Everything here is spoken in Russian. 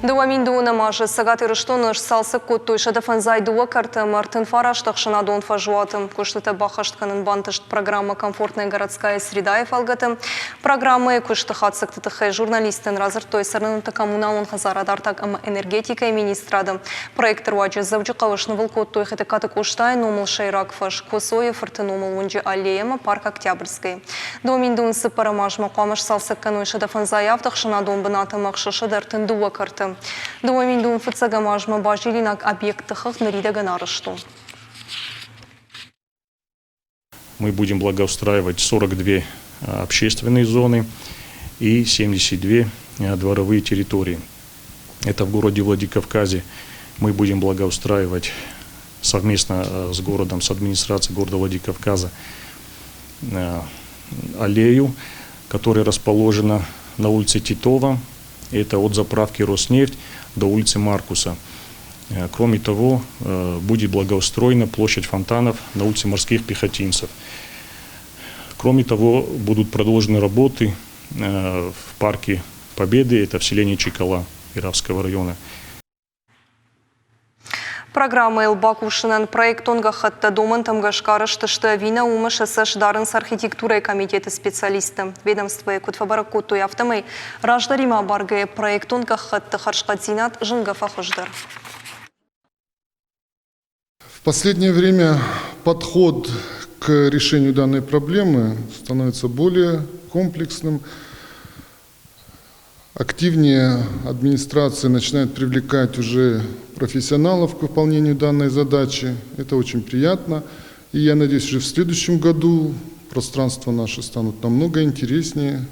Дуаминдуна мажы сагаты рыштоныш салсы коттуй шадафан зайдуа карты Мартин Фараштах шанадон фажуатым. Куштыта бахаштканын бантышт программа «Комфортная городская среда» и фалгатым. Программы куштыхат сыктытыхэ журналистын разыртой сарнынта коммуналын хазарадартак энергетика и министрадым. Проект руачы завджы кавышнывыл коттуй хэтыкаты куштай номыл шайрак фаш косое фырты номыл унджи аллеяма парк Октябрьской. Дуаминдун сыпара маж макамыш салсы кануй шадафан заявдах шанадон бынаты мақшы шадартын дуа карты. Дуаминдун фыцага мажма бажилинак объектах нарида ганарышту. Мы будем благоустраивать 42 общественные зоны и 72 дворовые территории. Это в городе Владикавказе. Мы будем благоустраивать совместно с городом, с администрацией города Владикавказа аллею, которая расположена на улице Титова. Это от заправки «Роснефть» до улицы Маркуса. Кроме того, будет благоустроена площадь фонтанов на улице Морских пехотинцев. Кроме того, будут продолжены работы в парке Победы, это в селении Чикала Иравского района. Программа Элбакушинан проект онгахатта домантам гашкарыштышты вина умыш эсэш дарын с архитектурой комитеты специалисты. Ведомство Кутфабаракуту и автомей раждарима барге проект онгахатта харшкадзинат жингафахождар. В последнее время подход к решению данной проблемы становится более комплексным. Активнее администрация начинает привлекать уже профессионалов к выполнению данной задачи. Это очень приятно. И я надеюсь, уже в следующем году пространства наши станут намного интереснее,